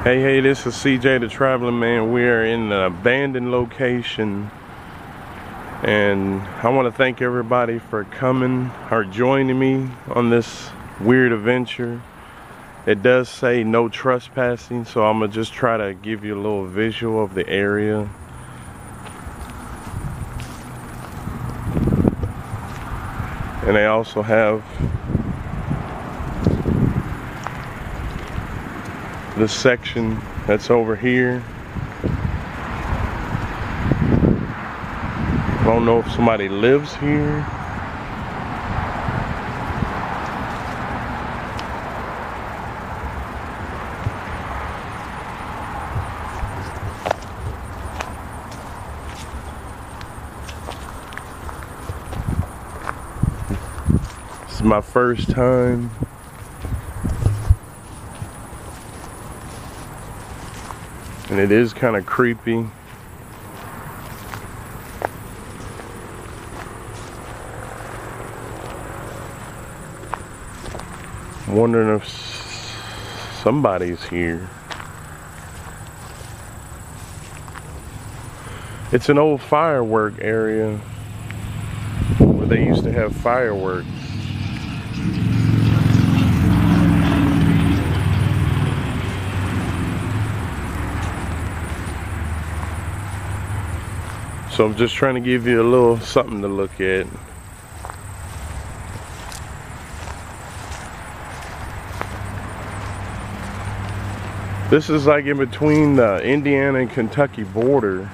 Hey, this is CJ the Traveling Man. We are in an abandoned location, and I want to thank everybody for coming or joining me on this weird adventure. It does say no trespassing, so I'm gonna just try to give you a little visual of the area. And they also have this section that's over here. I don't know if somebody lives here. This is my first time. And it is kind of creepy. I'm wondering if somebody's here. It's an old firework area where they used to have fireworks. So I'm just trying to give you a little something to look at. This is like in between the Indiana and Kentucky border.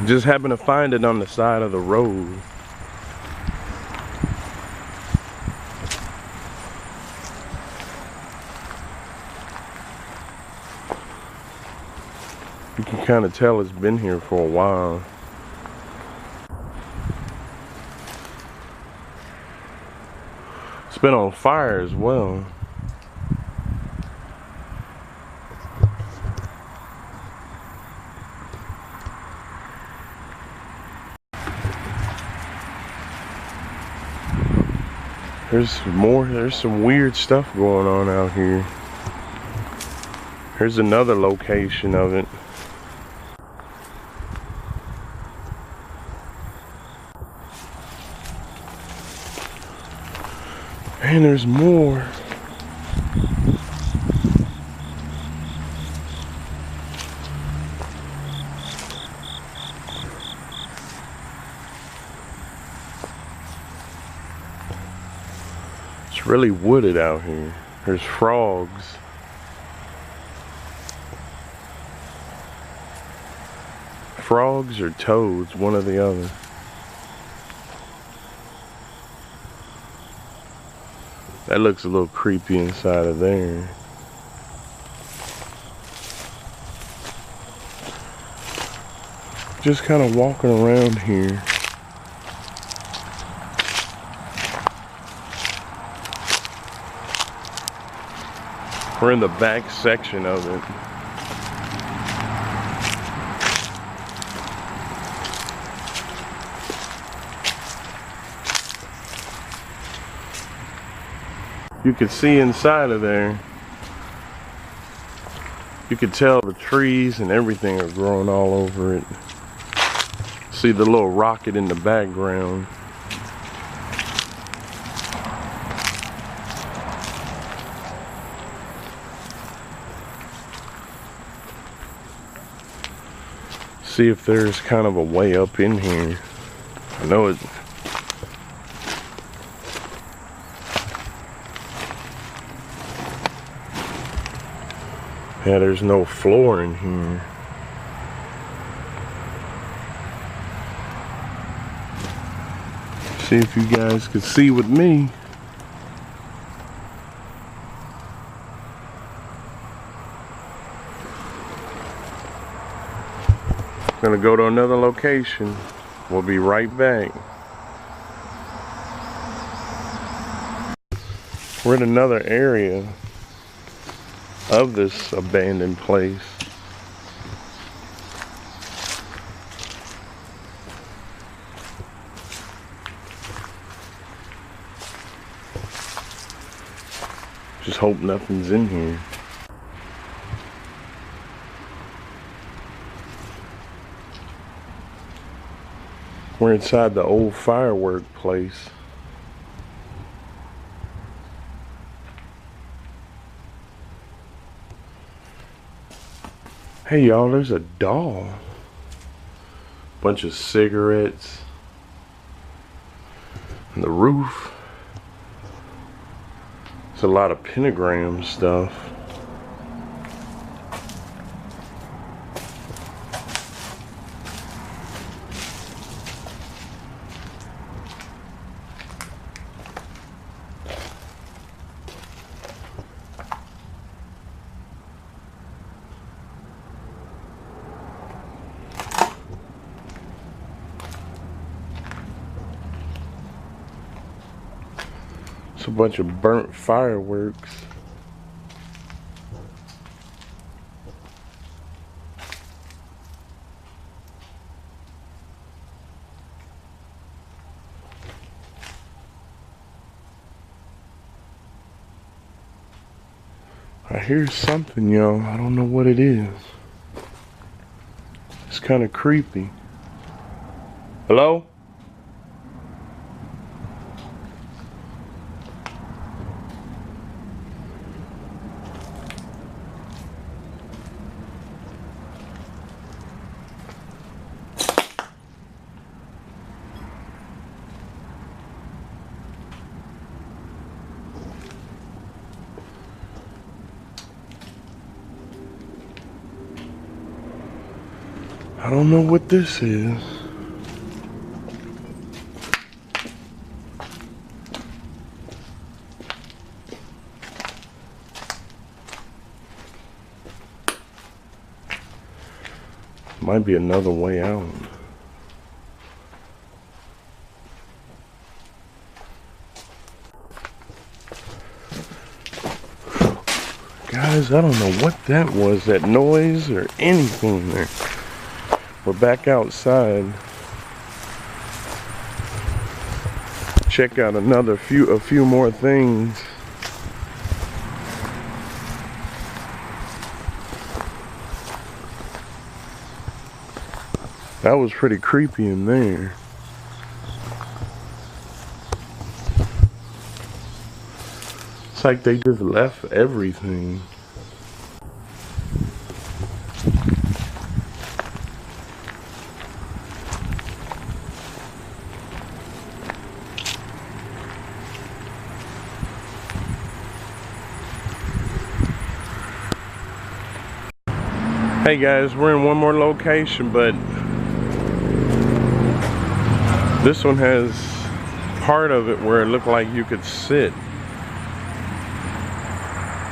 Just happened to find it on the side of the road. You can kind of tell it's been here for a while. It's been on fire as well. There's some weird stuff going on out here. Here's another location of it. And there's more. It's really wooded out here. There's frogs. Frogs or toads, one or the other. That looks a little creepy inside of there. Just kind of walking around here. We're in the back section of it. You can see inside of there. You can tell the trees and everything are growing all over it. See the little rocket in the background. See if there's kind of a way up in here. I know it. Yeah, there's no floor in here. See if you guys could see with me. Gonna go to another location. We'll be right back. We're in another area of this abandoned place. Just hope nothing's in here. We're inside the old Firework place. Hey y'all, there's a doll. Bunch of cigarettes. And the roof. It's a lot of pentagram stuff. It's a bunch of burnt fireworks. I hear something, y'all. I don't know what it is. It's kind of creepy. Hello? I don't know what this is. Might be another way out. Guys, I don't know what that was, that noise or anything there. We're back outside. Check out a few more things. That was pretty creepy in there. It's like they just left everything. Hey guys, we're in one more location, but this one has part of it where it looked like you could sit.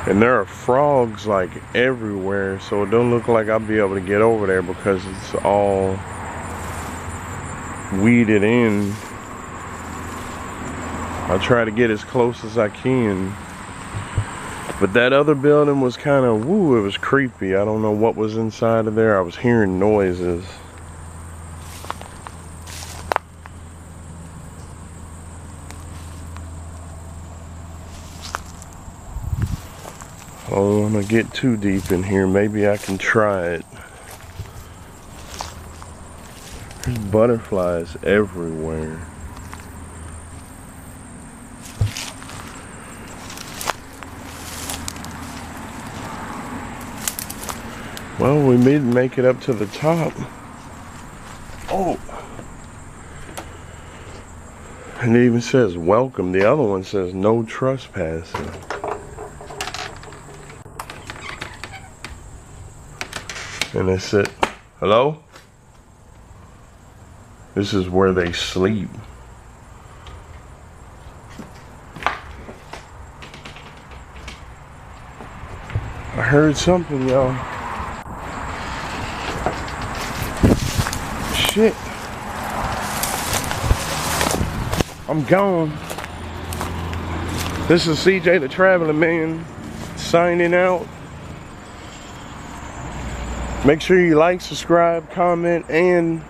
And there are frogs like everywhere, so it don't look like I'll be able to get over there because it's all weeded in. I'll try to get as close as I can. But that other building was kind of, woo, it was creepy. I don't know what was inside of there. I was hearing noises. I don't want to get too deep in here. Maybe I can try it. There's butterflies everywhere. Well, we didn't make it up to the top. Oh! And it even says welcome. The other one says no trespassing. And they said, hello? This is where they sleep. I heard something, y'all. Shit. I'm gone. This is CJ the Traveling Man signing out. Make sure you like, subscribe, comment, and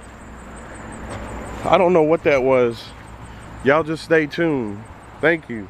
I don't know what that was. Y'all just stay tuned. Thank you.